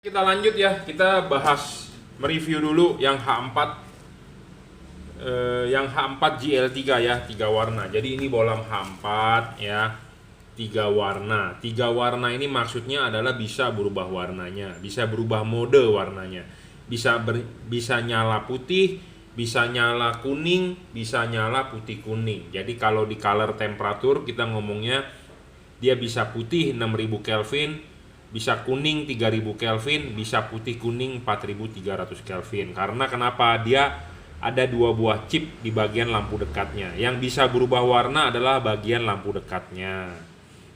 Kita lanjut ya, kita bahas mereview dulu yang H4 yang H4 GL3 ya, 3 warna. Jadi ini bohlam H4 ya, 3 warna. 3 warna ini maksudnya adalah bisa berubah warnanya, bisa berubah mode warnanya. Bisa nyala putih, bisa nyala kuning, bisa nyala putih kuning. Jadi kalau di color temperatur kita ngomongnya dia bisa putih 6000 Kelvin, bisa kuning 3000 Kelvin, bisa putih kuning 4300 Kelvin. Karena kenapa? Dia ada 2 buah chip di bagian lampu dekatnya. Yang bisa berubah warna adalah bagian lampu dekatnya.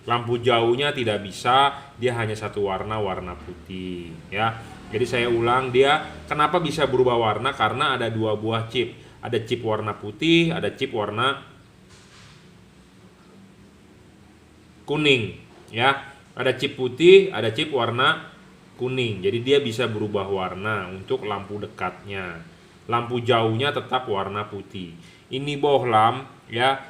Lampu jauhnya tidak bisa, dia hanya satu warna, warna putih ya. Jadi saya ulang, dia kenapa bisa berubah warna? Karena ada 2 buah chip. Ada chip warna putih, ada chip warna kuning ya. Ada chip putih, ada chip warna kuning. Jadi dia bisa berubah warna untuk lampu dekatnya. Lampu jauhnya tetap warna putih. Ini bohlam ya.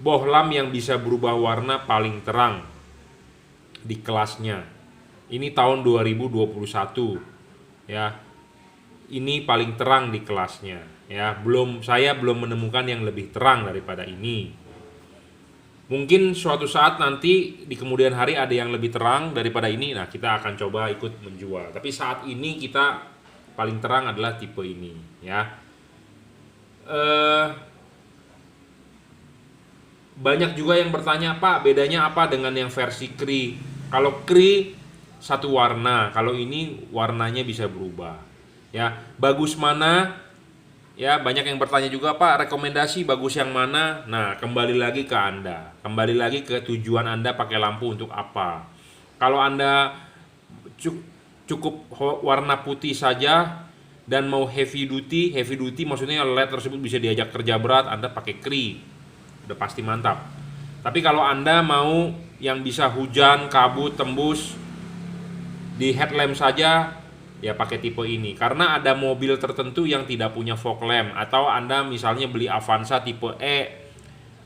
Bohlam yang bisa berubah warna paling terang di kelasnya. Ini tahun 2021 ya. Ini paling terang di kelasnya ya. Saya belum menemukan yang lebih terang daripada ini. Mungkin suatu saat nanti di kemudian hari ada yang lebih terang daripada ini. Nah, kita akan coba ikut menjual. Tapi saat ini kita paling terang adalah tipe ini, ya. Banyak juga yang bertanya, Pak, bedanya apa dengan yang versi Cree? Kalau Cree satu warna, kalau ini warnanya bisa berubah. Ya, bagus mana? Ya, banyak yang bertanya juga, Pak, rekomendasi bagus yang mana? Nah, kembali lagi ke Anda. Kembali lagi ke tujuan Anda pakai lampu untuk apa. Kalau Anda cukup warna putih saja dan mau heavy duty maksudnya LED tersebut bisa diajak kerja berat, Anda pakai Cree. Udah pasti mantap. Tapi kalau Anda mau yang bisa hujan, kabut, tembus di headlamp saja, ya pakai tipe ini. Karena ada mobil tertentu yang tidak punya fog lamp, atau Anda misalnya beli Avanza tipe E,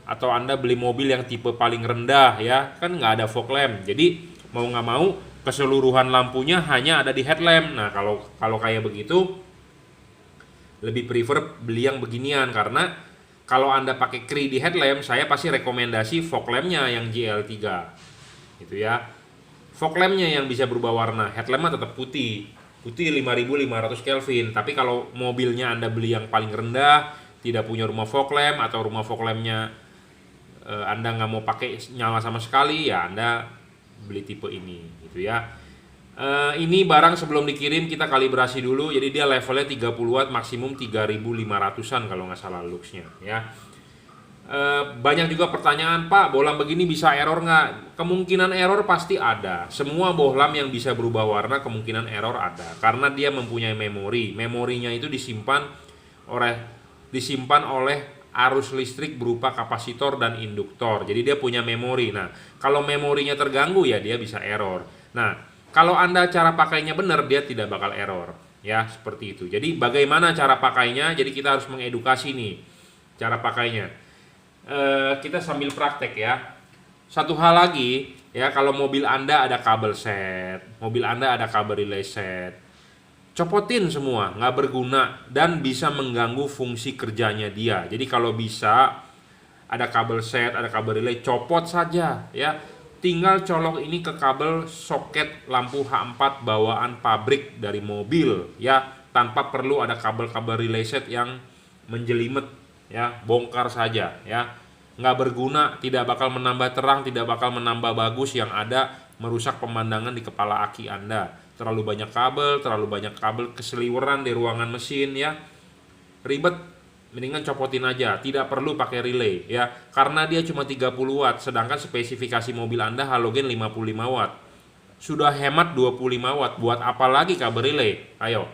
atau Anda beli mobil yang tipe paling rendah ya, kan nggak ada fog lamp. Jadi mau nggak mau keseluruhan lampunya hanya ada di headlamp. Nah, kalau kayak begitu lebih prefer beli yang beginian. Karena kalau Anda pakai Cree di headlamp, saya pasti rekomendasi fog lampnya yang GL3 gitu ya. Fog lampnya yang bisa berubah warna, headlampnya tetap putih 5500 Kelvin. Tapi kalau mobilnya Anda beli yang paling rendah, tidak punya rumah fog lamp, atau rumah fog lampnya Anda nggak mau pakai nyala sama sekali, ya Anda beli tipe ini gitu ya. Ini barang sebelum dikirim kita kalibrasi dulu. Jadi dia levelnya 30 watt, maksimum 3500an kalau nggak salah luxnya ya. Banyak juga pertanyaan, Pak, bohlam begini bisa error nggak? Kemungkinan error pasti ada. Semua bohlam yang bisa berubah warna kemungkinan error ada, karena dia mempunyai memori. Memorinya itu disimpan oleh arus listrik berupa kapasitor dan induktor. Jadi dia punya memori. Nah, kalau memorinya terganggu ya dia bisa error. Nah, kalau Anda cara pakainya benar, dia tidak bakal error ya, seperti itu. Jadi bagaimana cara pakainya? Jadi kita harus mengedukasi nih cara pakainya. Kita sambil praktek ya. Satu hal lagi ya, kalau mobil Anda ada kabel set, mobil Anda ada kabel relay set, copotin semua, nggak berguna dan bisa mengganggu fungsi kerjanya dia. Jadi kalau bisa ada kabel set, ada kabel relay, copot saja ya. Tinggal colok ini ke kabel soket lampu H4 bawaan pabrik dari mobil ya, tanpa perlu ada kabel-kabel relay set yang menjelimet ya. Bongkar saja ya, nggak berguna, tidak bakal menambah terang, tidak bakal menambah bagus, yang ada merusak pemandangan di kepala aki Anda. Terlalu banyak kabel keseliweran di ruangan mesin ya, ribet. Mendingan copotin aja, tidak perlu pakai relay ya, karena dia cuma 30 watt, sedangkan spesifikasi mobil Anda halogen 55 watt. Sudah hemat 25 watt, buat apa lagi kabel relay? Ayo.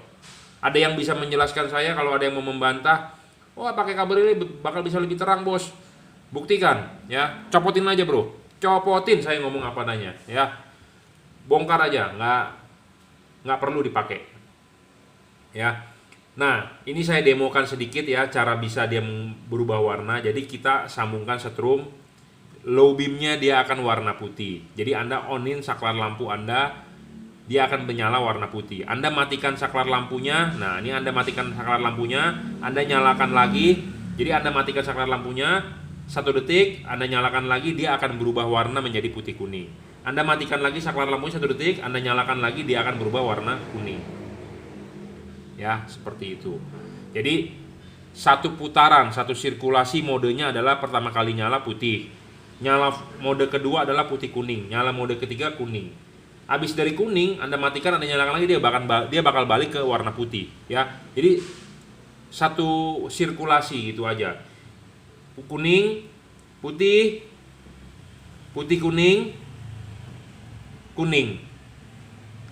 Ada yang bisa menjelaskan saya? Kalau ada yang mau membantah, oh pakai kabel relay bakal bisa lebih terang, Bos. Buktikan ya, copotin aja, Bro. Copotin, saya ngomong apa adanya ya. Bongkar aja, nggak perlu dipakai ya. Nah, ini saya demokan sedikit ya cara bisa dia berubah warna. Jadi kita sambungkan setrum, low beamnya dia akan warna putih. Jadi Anda onin saklar lampu Anda, dia akan menyala warna putih. Anda matikan saklar lampunya, nah ini Anda matikan saklar lampunya, Anda nyalakan lagi, jadi Anda matikan saklar lampunya, 1 detik, Anda nyalakan lagi, dia akan berubah warna menjadi putih kuning. Anda matikan lagi saklar lampunya 1 detik, Anda nyalakan lagi, dia akan berubah warna kuning. Ya, seperti itu. Jadi satu putaran, satu sirkulasi modenya adalah pertama kali nyala putih. Nyala mode kedua adalah putih kuning, nyala mode ketiga kuning. Habis dari kuning, Anda matikan, Anda nyalakan lagi, dia bakal balik ke warna putih, ya. Jadi satu sirkulasi gitu aja. Kuning, putih, putih kuning, kuning.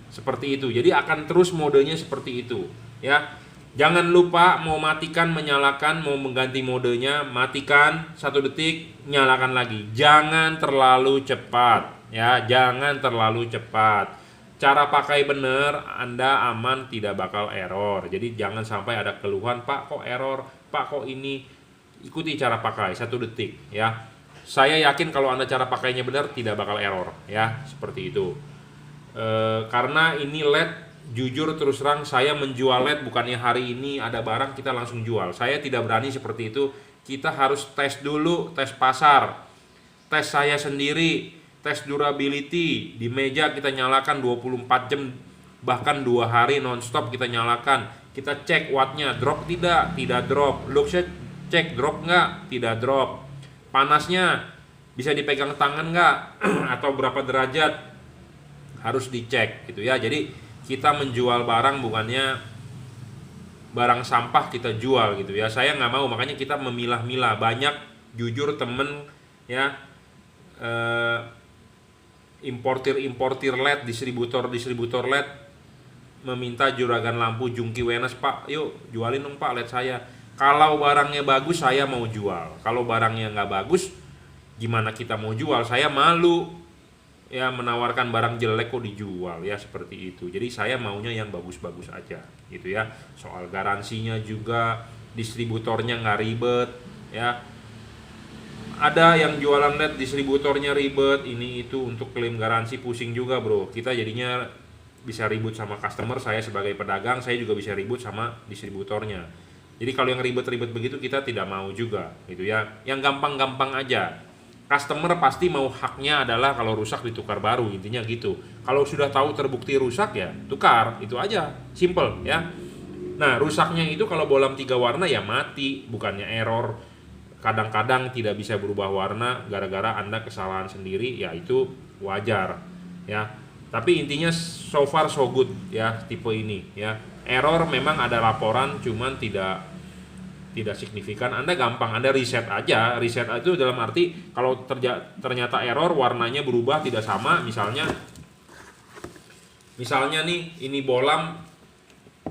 Seperti itu. Jadi akan terus modenya seperti itu, ya. Jangan lupa mau matikan, menyalakan, mau mengganti modenya, matikan 1 detik, nyalakan lagi. Jangan terlalu cepat, ya, jangan terlalu cepat. Cara pakai benar, Anda aman, tidak bakal error. Jadi jangan sampai ada keluhan, Pak kok error, Pak kok ini. Ikuti cara pakai 1 detik, ya. Saya yakin kalau Anda cara pakainya benar, tidak bakal error, ya, seperti itu. Karena ini LED. Jujur terus terang, saya menjual LED bukannya hari ini ada barang kita langsung jual. Saya tidak berani seperti itu. Kita harus tes dulu, tes pasar, tes saya sendiri, tes durability. Di meja kita nyalakan 24 jam, bahkan 2 hari nonstop kita nyalakan. Kita cek wattnya, drop tidak? Tidak drop. Luxnya cek drop nggak? Tidak drop. Panasnya bisa dipegang tangan nggak? Atau berapa derajat? Harus dicek gitu ya. Jadi kita menjual barang bukannya barang sampah kita jual gitu ya. Saya nggak mau, makanya kita memilah-milah. Banyak jujur temen ya, importir LED, distributor LED meminta juragan lampu Jungki Wenas, Pak yuk jualin dong Pak LED saya. Kalau barangnya bagus saya mau jual, kalau barangnya nggak bagus gimana kita mau jual? Saya malu ya menawarkan barang jelek kok dijual, ya seperti itu. Jadi saya maunya yang bagus-bagus aja gitu ya. Soal garansinya juga, distributornya nggak ribet ya. Ada yang jualan LED distributornya ribet, ini itu untuk klaim garansi pusing juga bro. Kita jadinya bisa ribut sama customer, saya sebagai pedagang saya juga bisa ribut sama distributornya. Jadi kalau yang ribet-ribet begitu kita tidak mau juga gitu ya. Yang gampang-gampang aja. Customer pasti mau haknya adalah kalau rusak ditukar baru, intinya gitu. Kalau sudah tahu terbukti rusak ya tukar, itu aja, simple ya. Nah rusaknya itu kalau bolam 3 warna ya mati, bukannya error. Kadang-kadang tidak bisa berubah warna gara-gara Anda kesalahan sendiri, ya itu wajar ya. Tapi intinya so far so good ya tipe ini ya. Error memang ada laporan, cuman tidak signifikan. Anda gampang, Anda reset aja. Reset itu dalam arti kalau ternyata error warnanya berubah tidak sama, misalnya nih ini bolam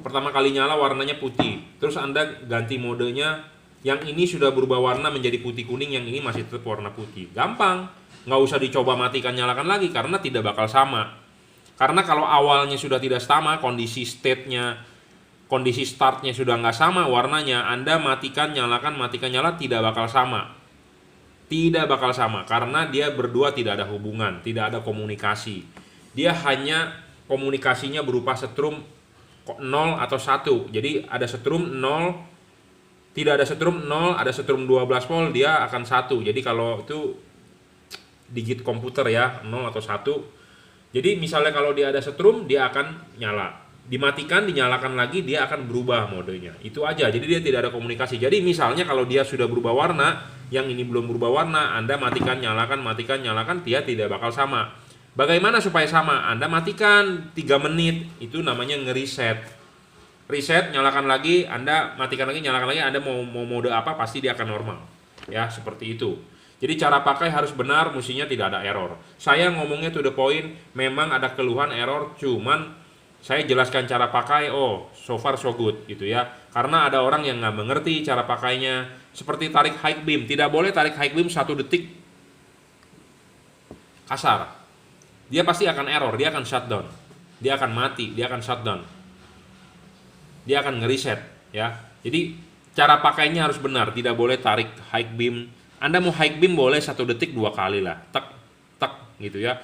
pertama kali nyala warnanya putih, terus Anda ganti modenya, yang ini sudah berubah warna menjadi putih kuning, yang ini masih tetap warna putih. Gampang, nggak usah dicoba matikan nyalakan lagi karena tidak bakal sama. Karena kalau awalnya sudah tidak sama, kondisi startnya sudah nggak sama warnanya, Anda matikan nyala tidak bakal sama. Tidak bakal sama karena dia berdua tidak ada hubungan, tidak ada komunikasi. Dia hanya komunikasinya berupa setrum 0 atau 1. Jadi ada setrum 0, tidak ada setrum 0, ada setrum 12 volt, dia akan 1. Jadi kalau itu digit komputer ya, 0 atau 1. Jadi misalnya kalau dia ada setrum, dia akan nyala. Dimatikan, dinyalakan lagi, dia akan berubah modenya. Itu aja. Jadi dia tidak ada komunikasi. Jadi misalnya kalau dia sudah berubah warna, yang ini belum berubah warna, Anda matikan, nyalakan, dia tidak bakal sama. Bagaimana supaya sama? Anda matikan 3 menit, itu namanya ngereset. Reset, nyalakan lagi, Anda matikan lagi, nyalakan lagi, Anda mau mode apa, pasti dia akan normal. Ya, seperti itu. Jadi cara pakai harus benar, mestinya tidak ada error. Saya ngomongnya to the point, memang ada keluhan error, cuman saya jelaskan cara pakai, so far so good gitu ya. Karena ada orang yang nggak mengerti cara pakainya. Seperti tarik high beam, tidak boleh tarik high beam 1 detik kasar. Dia pasti akan error, dia akan shutdown, dia akan mati, dia akan shutdown, dia akan ngereset ya. Jadi cara pakainya harus benar, tidak boleh tarik high beam. Anda mau high beam boleh 1 detik 2 kali lah, tek tek gitu ya.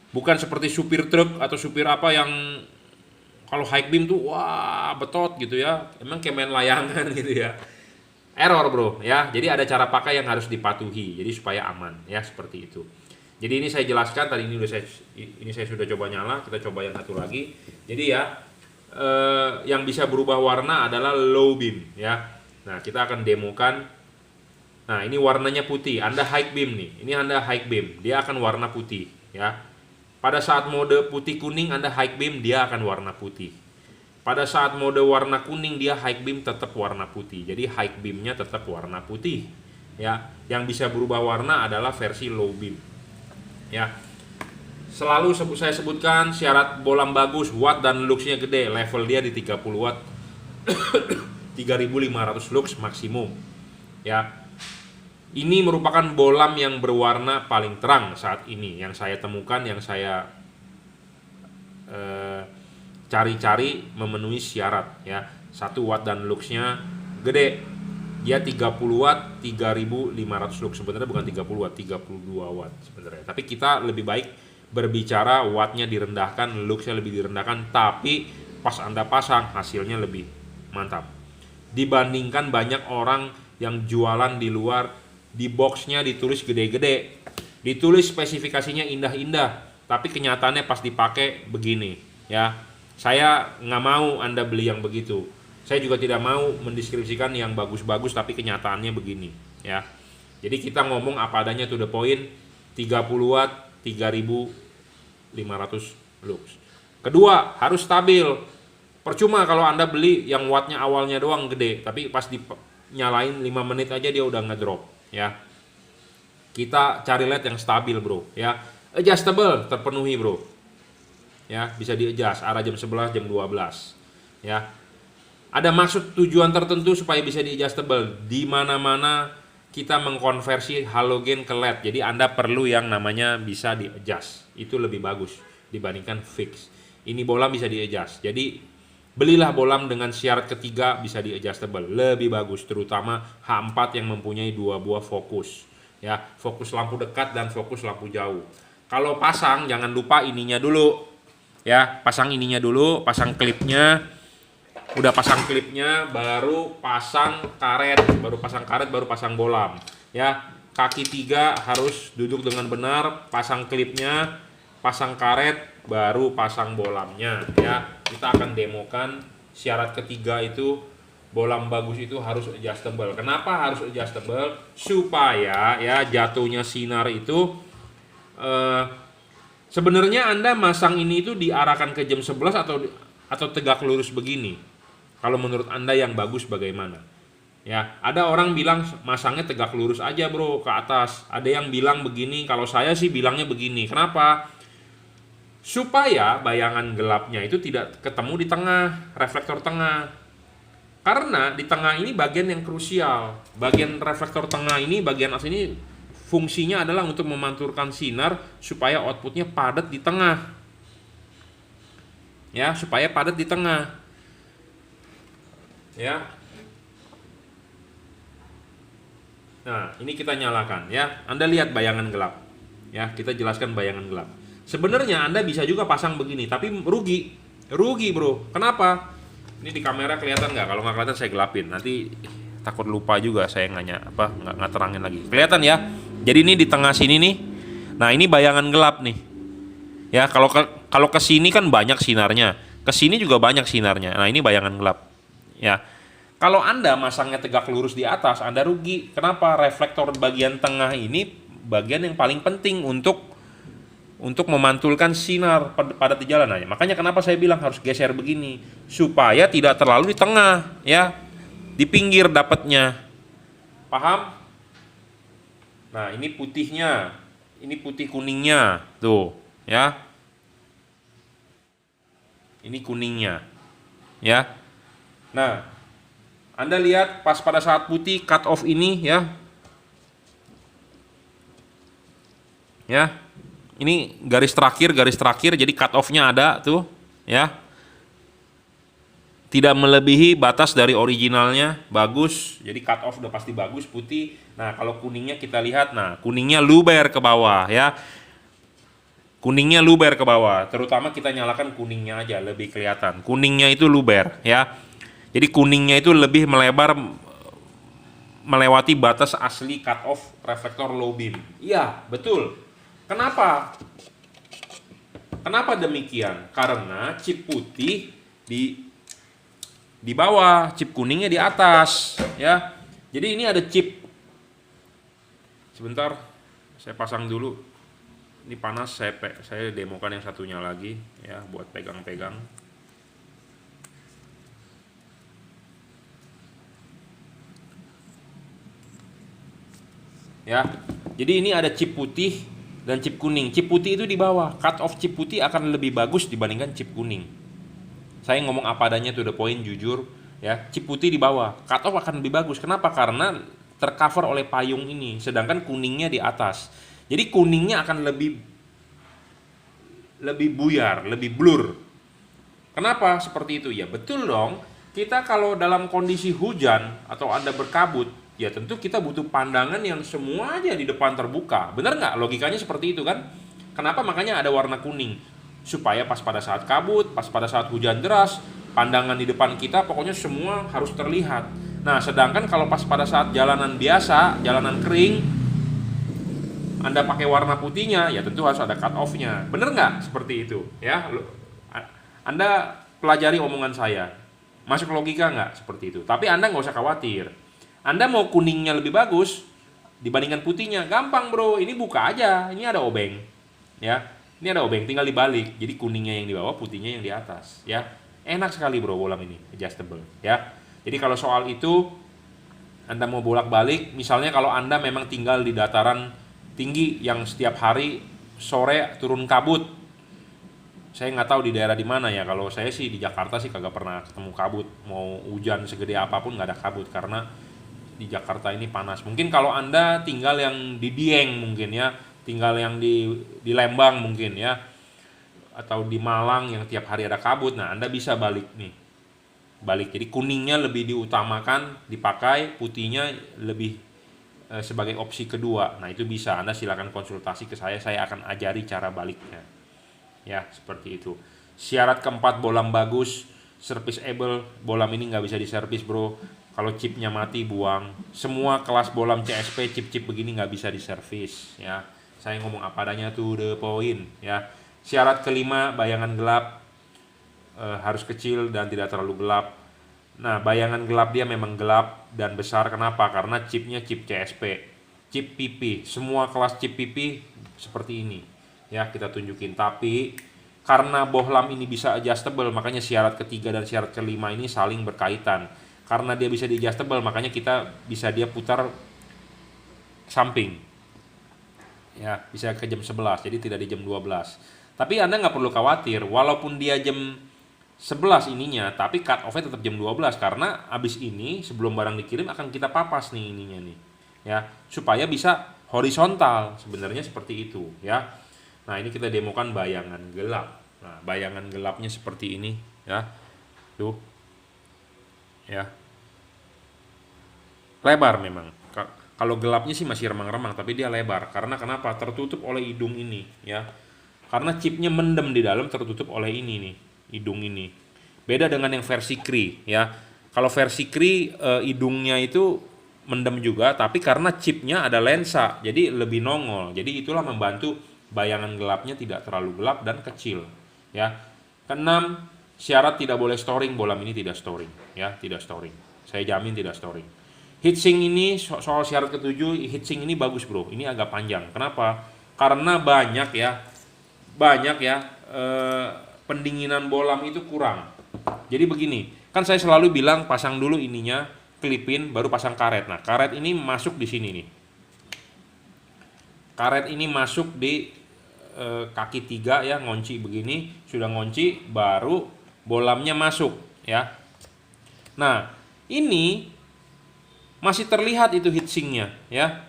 Bukan seperti supir truk atau supir apa yang kalau high beam tuh wah betot gitu ya. Emang kayak main layangan gitu ya. Error bro ya. Jadi ada cara pakai yang harus dipatuhi. Jadi supaya aman ya seperti itu. Jadi ini saya jelaskan tadi ini saya sudah coba nyala. Kita coba yang satu lagi. Jadi ya yang bisa berubah warna adalah low beam ya. Nah kita akan demokan. Nah ini warnanya putih. Anda high beam nih. Ini Anda high beam. Dia akan warna putih ya. Pada saat mode putih kuning Anda high beam, dia akan warna putih. Pada saat mode warna kuning dia high beam tetap warna putih. Jadi high beamnya tetap warna putih. Ya, yang bisa berubah warna adalah versi low beam. Ya. Selalu saya sebutkan syarat bolam bagus, watt dan luxnya gede. Level dia di 30 watt. 3500 lux maksimum. Ya. Ini merupakan bolam yang berwarna paling terang saat ini yang saya temukan, yang saya cari-cari memenuhi syarat ya. 1 watt dan luxnya gede. Dia 30 watt, 3500 lux. Sebenarnya bukan 30 watt, 32 watt sebenarnya. Tapi kita lebih baik berbicara wattnya direndahkan, luxnya lebih direndahkan, tapi pas Anda pasang hasilnya lebih mantap. Dibandingkan banyak orang yang jualan di luar, di boxnya ditulis gede-gede, ditulis spesifikasinya indah-indah, tapi kenyataannya pas dipakai begini ya. Saya nggak mau Anda beli yang begitu. Saya juga tidak mau mendeskripsikan yang bagus-bagus tapi kenyataannya begini ya. Jadi kita ngomong apa adanya, to the point. 30 watt, 3500 lux. Kedua, harus stabil. Percuma kalau Anda beli yang wattnya awalnya doang gede, tapi pas dinyalain 5 menit aja dia udah ngedrop ya. Kita cari LED yang stabil bro ya. Adjustable terpenuhi bro ya, bisa di-adjust arah jam 11 jam 12 ya. Ada maksud tujuan tertentu supaya bisa di-adjustable. Di mana-mana kita mengkonversi halogen ke LED, jadi Anda perlu yang namanya bisa di-adjust. Itu lebih bagus dibandingkan fix. Ini bolam bisa di-adjust, jadi belilah bolam dengan syarat ketiga bisa di-adjustable, lebih bagus, terutama H4 yang mempunyai 2 buah fokus ya, fokus lampu dekat dan fokus lampu jauh. Kalau pasang jangan lupa ininya dulu ya, pasang ininya dulu, pasang klipnya. Udah pasang klipnya baru pasang karet, baru pasang bolam ya. Kaki 3 harus duduk dengan benar, pasang klipnya, pasang karet, baru pasang bolamnya ya. Kita akan demokan syarat ketiga itu, bolam bagus itu harus adjustable. Kenapa harus adjustable? Supaya ya jatuhnya sinar itu sebenarnya Anda masang ini itu diarahkan ke jam 11 atau tegak lurus begini. Kalau menurut Anda yang bagus bagaimana? Ya, ada orang bilang masangnya tegak lurus aja bro ke atas. Ada yang bilang begini, kalau saya sih bilangnya begini. Kenapa? Supaya bayangan gelapnya itu tidak ketemu di tengah, reflektor tengah. Karena di tengah ini bagian yang krusial. Bagian reflektor tengah ini, bagian atas ini fungsinya adalah untuk memantulkan sinar supaya outputnya padat di tengah. Ya, supaya padat di tengah. Ya. Nah, ini kita nyalakan ya. Anda lihat bayangan gelap. Ya, kita jelaskan bayangan gelap. Sebenarnya Anda bisa juga pasang begini, tapi rugi bro. Kenapa? Ini di kamera kelihatan nggak? Kalau nggak kelihatan saya gelapin. Nanti takut lupa juga saya nggak terangin lagi. Kelihatan ya? Jadi ini di tengah sini nih. Nah ini bayangan gelap nih. Ya kalau ke sini kan banyak sinarnya. Ke sini juga banyak sinarnya. Nah ini bayangan gelap. Ya. Kalau Anda masangnya tegak lurus di atas, Anda rugi. Kenapa? Reflektor bagian tengah ini bagian yang paling penting untuk memantulkan sinar pada di jalan aja. Makanya kenapa saya bilang harus geser begini supaya tidak terlalu di tengah ya, di pinggir dapatnya. Paham? Nah, ini putihnya. Ini putih kuningnya. Tuh, ya. Ini kuningnya. Ya. Nah, Anda lihat pas pada saat putih cut off ini ya. Ya. Ini garis terakhir, jadi cut off-nya ada tuh, ya. Tidak melebihi batas dari originalnya, bagus. Jadi cut off udah pasti bagus, putih. Nah, kalau kuningnya kita lihat, nah kuningnya luber ke bawah, ya. Kuningnya luber ke bawah, terutama kita nyalakan kuningnya aja lebih kelihatan. Kuningnya itu luber ya. Jadi kuningnya itu lebih melebar melewati batas asli cut off reflektor low beam. Iya, betul. Kenapa? Kenapa demikian? Karena chip putih di bawah, chip kuningnya di atas, ya. Jadi ini ada chip. Sebentar, saya pasang dulu. Ini panas, saya demokan yang satunya lagi, ya, buat pegang-pegang. Ya, jadi ini ada chip putih dan chip kuning. Chip putih itu di bawah. Cut off chip putih akan lebih bagus dibandingkan chip kuning. Saya ngomong apa adanya, to the point, jujur. Ya, chip putih di bawah. Cut off akan lebih bagus. Kenapa? Karena tercover oleh payung ini, sedangkan kuningnya di atas. Jadi kuningnya akan lebih buyar, lebih blur. Kenapa seperti itu? Ya betul dong. Kita kalau dalam kondisi hujan atau Anda berkabut, ya tentu kita butuh pandangan yang semua aja di depan terbuka. Bener nggak? Logikanya seperti itu kan? Kenapa makanya ada warna kuning? Supaya pas pada saat kabut, pas pada saat hujan deras, pandangan di depan kita pokoknya semua harus terlihat. Nah, sedangkan kalau pas pada saat jalanan biasa, jalanan kering, Anda pakai warna putihnya, ya tentu harus ada cut off-nya. Bener nggak seperti itu? Ya, Anda pelajari omongan saya. Masuk logika nggak seperti itu? Tapi Anda nggak usah khawatir. Anda mau kuningnya lebih bagus dibandingkan putihnya, gampang bro. Ini buka aja, ini ada obeng, ya. Ini ada obeng, tinggal dibalik. Jadi kuningnya yang di bawah, putihnya yang di atas, ya. Enak sekali bro bolam ini, adjustable, ya. Jadi kalau soal itu Anda mau bolak-balik, misalnya kalau Anda memang tinggal di dataran tinggi yang setiap hari sore turun kabut. Saya nggak tahu di daerah di mana ya. Kalau saya sih di Jakarta sih kagak pernah ketemu kabut. Mau hujan segede apapun nggak ada kabut karena di Jakarta ini panas. Mungkin kalau Anda tinggal yang di Dieng mungkin ya, tinggal yang di Lembang mungkin ya, atau di Malang yang tiap hari ada kabut. Nah, Anda bisa balik nih. Balik. Jadi kuningnya lebih diutamakan dipakai, putihnya lebih sebagai opsi kedua. Nah, itu bisa. Anda silakan konsultasi ke saya akan ajari cara baliknya. Ya, seperti itu. Syarat keempat, bolam bagus, serviceable. Bolam ini nggak bisa diservis bro. Kalau chipnya mati, buang. Semua kelas bolam CSP, chip-chip begini nggak bisa diservis. Ya, saya ngomong apa adanya, to the point. Ya. Syarat kelima, bayangan gelap harus kecil dan tidak terlalu gelap. Nah, bayangan gelap dia memang gelap dan besar. Kenapa? Karena chipnya chip CSP, chip PP. Semua kelas chip PP seperti ini. Ya, kita tunjukin. Tapi karena bohlam ini bisa adjustable, makanya syarat ketiga dan syarat kelima ini saling berkaitan. Karena dia bisa di adjustable, makanya kita bisa dia putar samping. Ya, bisa ke jam 11, jadi tidak di jam 12. Tapi Anda nggak perlu khawatir, walaupun dia jam 11 ininya, tapi cut off-nya tetap jam 12 karena abis ini sebelum barang dikirim akan kita papas nih ininya nih. Ya, supaya bisa horizontal, sebenarnya seperti itu ya. Nah, ini kita demokan bayangan gelap. Nah, bayangan gelapnya seperti ini ya. Tuh. Ya. Lebar memang. Kalau gelapnya sih masih remang-remang, tapi dia lebar. Karena kenapa? Tertutup oleh hidung ini ya. Karena chipnya mendem di dalam, tertutup oleh ini nih, hidung ini. Beda dengan yang versi Cree ya. Kalau versi Cree hidungnya itu mendem juga, tapi karena chipnya ada lensa, jadi lebih nongol. Jadi itulah membantu bayangan gelapnya tidak terlalu gelap dan kecil ya. Keenam, syarat tidak boleh storing. Bolam ini tidak storing ya, tidak storing. Saya jamin tidak storing. Heatsink ini soal syarat ketujuh, heatsink ini bagus bro. Ini agak panjang. Kenapa? Karena banyak ya pendinginan bolam itu kurang. Jadi begini, kan saya selalu bilang pasang dulu ininya, klipin, baru pasang karet. Nah, karet ini masuk di sini nih. Karet ini masuk di kaki 3 ya, ngunci begini, sudah ngunci, baru bolamnya masuk ya. Nah, ini masih terlihat itu heatsinknya ya.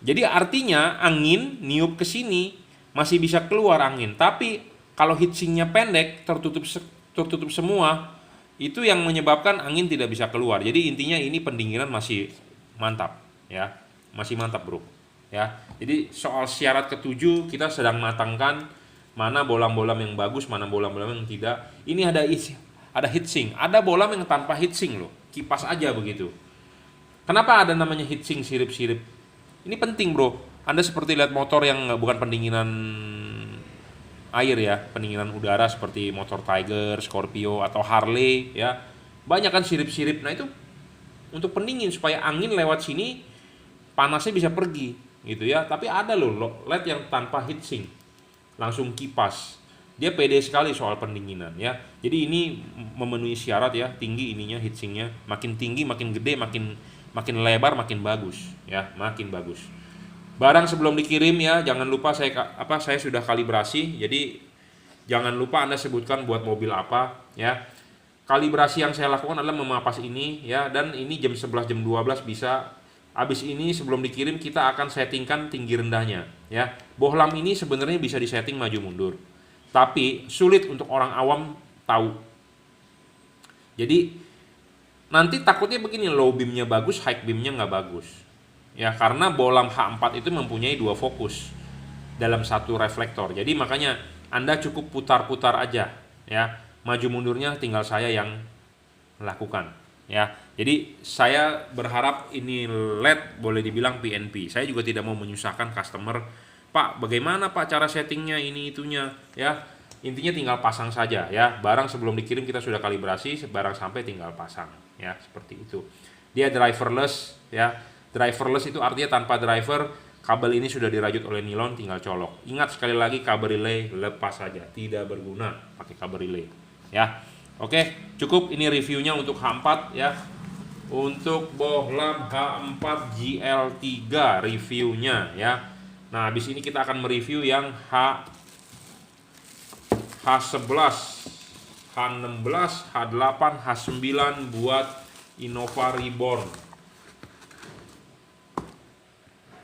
Jadi artinya angin niup ke sini masih bisa keluar angin, tapi kalau heatsinknya pendek, tertutup semua, itu yang menyebabkan angin tidak bisa keluar. Jadi intinya ini pendinginan masih mantap ya, masih mantap bro ya. Jadi soal syarat ketujuh kita sedang matangkan mana bolam-bolam yang bagus, mana bolam-bolam yang tidak. Ini ada heatsink, ada bolam yang tanpa heatsink loh, kipas aja begitu. Kenapa ada namanya heatsink sirip-sirip? Ini penting bro. Anda seperti lihat motor yang bukan pendinginan air ya, pendinginan udara seperti motor Tiger, Scorpio atau Harley ya. Banyak kan sirip-sirip. Nah itu untuk pendingin supaya angin lewat sini panasnya bisa pergi gitu ya. Tapi ada loh LED yang tanpa heatsink, langsung kipas. Dia pede sekali soal pendinginan ya. Jadi ini memenuhi syarat ya, tinggi ininya heatsinknya, makin tinggi makin gede makin lebar makin bagus ya, makin bagus. Barang sebelum dikirim ya, jangan lupa saya sudah kalibrasi. Jadi jangan lupa Anda sebutkan buat mobil apa ya. Kalibrasi yang saya lakukan adalah memapas ini ya, dan ini jam 11 jam 12 bisa. Habis ini sebelum dikirim kita akan settingkan tinggi rendahnya ya. Bohlam ini sebenarnya bisa disetting maju mundur, tapi sulit untuk orang awam tahu. Jadi nanti takutnya begini, low beamnya bagus, high beamnya nggak bagus ya, karena bohlam H4 itu mempunyai dua fokus dalam satu reflektor. Jadi makanya Anda cukup putar-putar aja ya, maju mundurnya tinggal saya yang lakukan ya. Jadi saya berharap ini LED boleh dibilang PNP. Saya juga tidak mau menyusahkan customer, Pak bagaimana Pak cara settingnya ini itunya ya. Intinya tinggal pasang saja ya. Barang sebelum dikirim kita sudah kalibrasi, barang sampai tinggal pasang ya, seperti itu. Dia driverless ya. Driverless itu artinya tanpa driver, kabel ini sudah dirajut oleh nilon, tinggal colok. Ingat sekali lagi, kabel relay lepas saja, tidak berguna pakai kabel relay ya. Oke, cukup ini reviewnya untuk H4 ya. Untuk bohlam H4 GL3 reviewnya ya. Nah, habis ini kita akan mereview yang H11, H16, H8, H9 buat Innova Reborn.